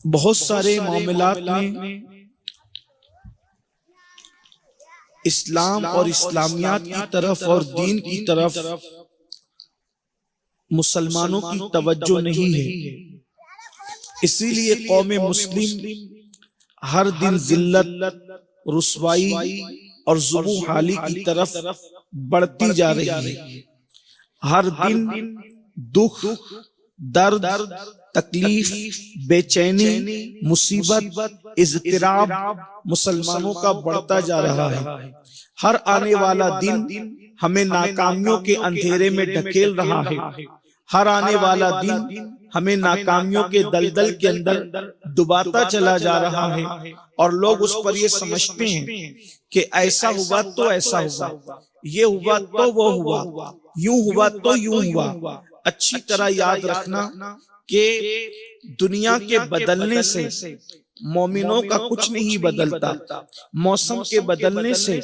بہت سارے معاملات میں اسلام اور اسلامیات کی طرف اور دین کی طرف مسلمانوں کی توجہ نہیں ہے، اسی لیے قوم مسلم ہر دن ذلت، رسوائی اور ذبح حالی کی طرف بڑھتی جا رہی ہے۔ ہر دن دکھ، درد، تکلیف، بے چینی، مصیبت، اضطراب مسلمانوں کا بڑھتا جا رہا ہے۔ ہر آنے والا دن ہمیں ناکامیوں کے اندھیرے میں ڈھکیل رہا ہے۔ ہر آنے والا دن ہمیں ناکامیوں کے دلدل کے اندر ڈباتا چلا جا رہا ہے، اور لوگ اس پر یہ سمجھتے ہیں کہ ایسا ہوا تو ایسا ہوا، یہ ہوا تو وہ ہوا، یوں ہوا تو یوں ہوا۔ اچھی طرح یاد رکھنا کہ دنیا کے بدلنے سے مومنوں کا کچھ نہیں بدلتا، موسم کے بدلنے سے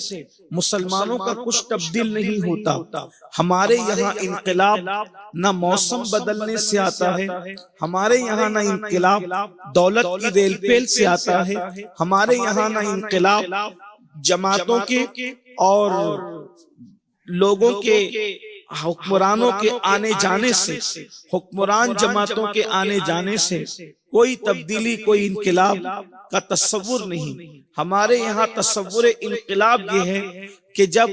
مسلمانوں کا کچھ تبدیل نہیں ہوتا۔ ہمارے یہاں انقلاب نہ موسم بدلنے سے آتا ہے، ہمارے یہاں نہ انقلاب دولت کی ریل پیل سے آتا ہے، ہمارے یہاں نہ انقلاب جماعتوں کے اور لوگوں کے حکمرانوں کے آنے جانے سے، حکمران جماعتوں کے آنے جانے سے کوئی تبدیلی، کوئی انقلاب کا تصور نہیں۔ ہمارے یہاں تصور انقلاب یہ ہے کہ جب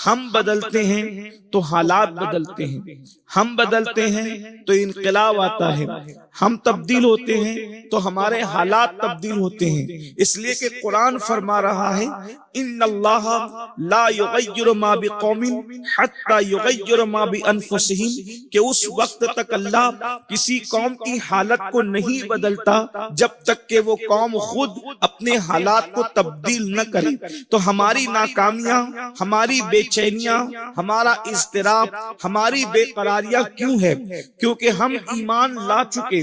ہم بدلتے ہیں تو حالات بدلتے ہیں، ہم بدلتے ہیں تو انقلاب آتا ہے، ہم تبدیل ہوتے ہیں تو ہمارے حالات تبدیل ہوتے ہیں۔ اس لیے کہ قرآن فرما رہا ہے ان اللہ لا یغیر ما بقوم حتی یغیر ما بانفسہم، کہ اس وقت تک اللہ کسی قوم کی حالت کو نہیں بدلتا جب تک کہ وہ قوم خود اپنے حالات کو تبدیل نہ کرے۔ تو ہماری ناکامیاں، ہماری بے چینیاں، ہمارا اضطراب، ہماری بے قراریاں کیوں ہے؟ کیونکہ ہم ایمان لا چکے۔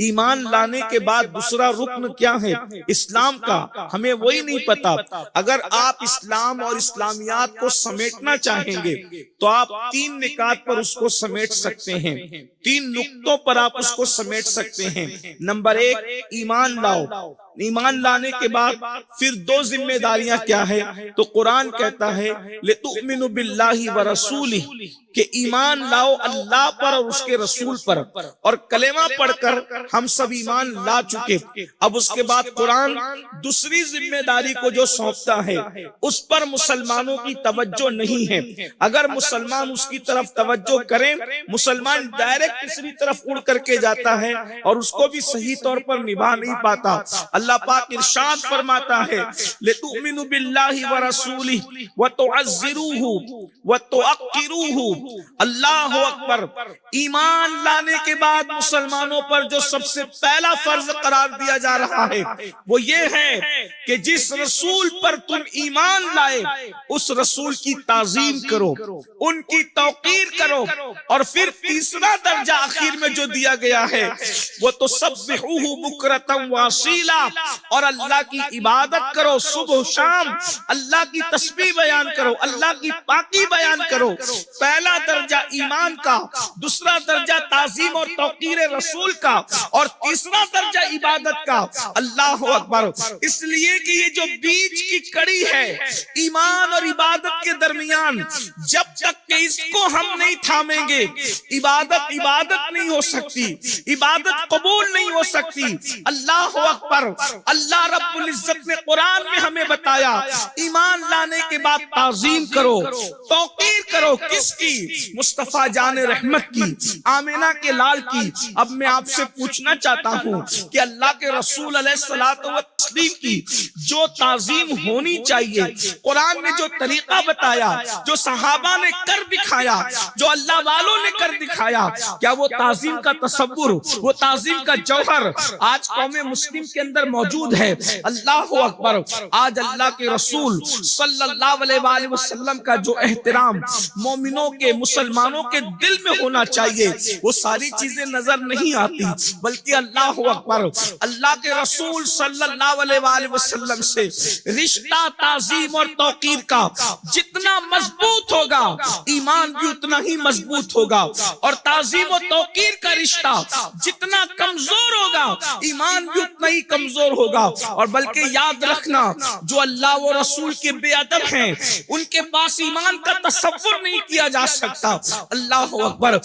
ایمان لانے کے بعد دوسرا رکن کیا ہے اسلام کا، ہمیں وہی نہیں پتا۔ اگر آپ اسلام اور اسلامیات کو سمیٹنا چاہیں گے تو آپ تین نکات پر اس کو سمیٹ سکتے ہیں، تین نقطوں پر آپ اس کو سمیٹ سکتے ہیں۔ نمبر ایک، ایمان لاؤ۔ ایمان لانے کے بعد پھر دو ذمہ داریاں کیا ہے؟ تو قرآن کہتا ہے لِتُؤْمِنُوا بِاللَّهِ وَرَسُولِهِ، کہ ایمان لاؤ اللہ پر اور اس کے رسول پر، اور کلمہ پڑھ کر ہم سب ایمان لا چکے۔ اب اس کے بعد قرآن دوسری ذمہ داری کو جو سونپتا ہے اس پر مسلمانوں کی توجہ نہیں ہے۔ اگر مسلمان اس کی طرف توجہ کریں، مسلمان ڈائریکٹ تیسری طرف اڑ کر کے جاتا ہے اور اس کو بھی صحیح طور پر نبھا نہیں پاتا۔ اللہ پاک ارشاد فرماتا ہے لِتُؤْمِنُوا بِاللَّهِ وَرَسُولِهِ وَتُعَزِّرُوهُ وَتُعَقِّرُوهُ۔ اللہ اکبر۔ ایمان لانے کے بعد مسلمانوں پر جو سب سے پہلا فرض قرار دیا جا رہا ہے وہ یہ ہے کہ جس رسول پر تم ایمان لائے اس رسول کی تعظیم کرو، ان کی توقیر کرو، اور پھر تیسرا درجہ آخر میں جو دیا گیا ہے وہ تو سبحوہ بکرۃ واصیلا، اور اللہ کی عبادت کرو صبح و شام، اللہ کی تسبیح بیان کرو، اللہ کی پاکی بیان کرو۔ پہلا درجہ ایمان کا، دوسرا درجہ تعظیم اور توقیر رسول کا، اور تیسرا درجہ عبادت کا۔ اللہ اکبر۔ اس لیے کہ یہ جو بیچ کی کڑی ہے ایمان اور عبادت کے درمیان، جب تک کہ اس کو ہم نہیں تھامیں گے عبادت نہیں ہو سکتی، عبادت قبول نہیں ہو سکتی۔ اللہ اکبر۔ اللہ رب العزت نے قرآن میں ہمیں بتایا ایمان لانے کے بعد تعظیم کرو، توقیر کرو۔ کس کی؟ مصطفیٰ جان رحمت کی، آمینہ کے لال کی۔ اب میں آپ سے پوچھنا چاہتا ہوں کہ اللہ کے رسول علیہ الصلوۃ والتسلیم کی جو تعظیم ہونی چاہیے، قرآن نے جو طریقہ بتایا، جو صحابہ نے کر دکھایا، جو اللہ والوں نے کر دکھایا، کیا وہ تعظیم کا تصور، وہ تعظیم کا جوہر آج قوم مسلم کے اندر موجود ہے؟ اللہ اکبر۔ آج اللہ کے رسول صلی اللہ علیہ وآلہ وسلم کا جو احترام مومنوں کے، مسلمانوں کے دل میں ہونا چاہیے، وہ ساری چیزیں نظر نہیں آتی، بلکہ اللہ اکبر، اللہ کے رسول صلی اللہ علیہ وآلہ وسلم سے رشتہ تعظیم اور توقیر کا جتنا مضبوط ہوگا ایمان بھی اتنا ہی مضبوط ہوگا، اور تعظیم و توقیر کا رشتہ جتنا کمزور ہوگا ایمان بھی اتنا ہی کمزور ہوگا۔ اور بلکہ یاد رکھنا، جو اللہ و رسول کے بے ادب ہیں ان کے پاس ایمان کا تصور نہیں کیا جا سکتا۔ اللہ اکبر۔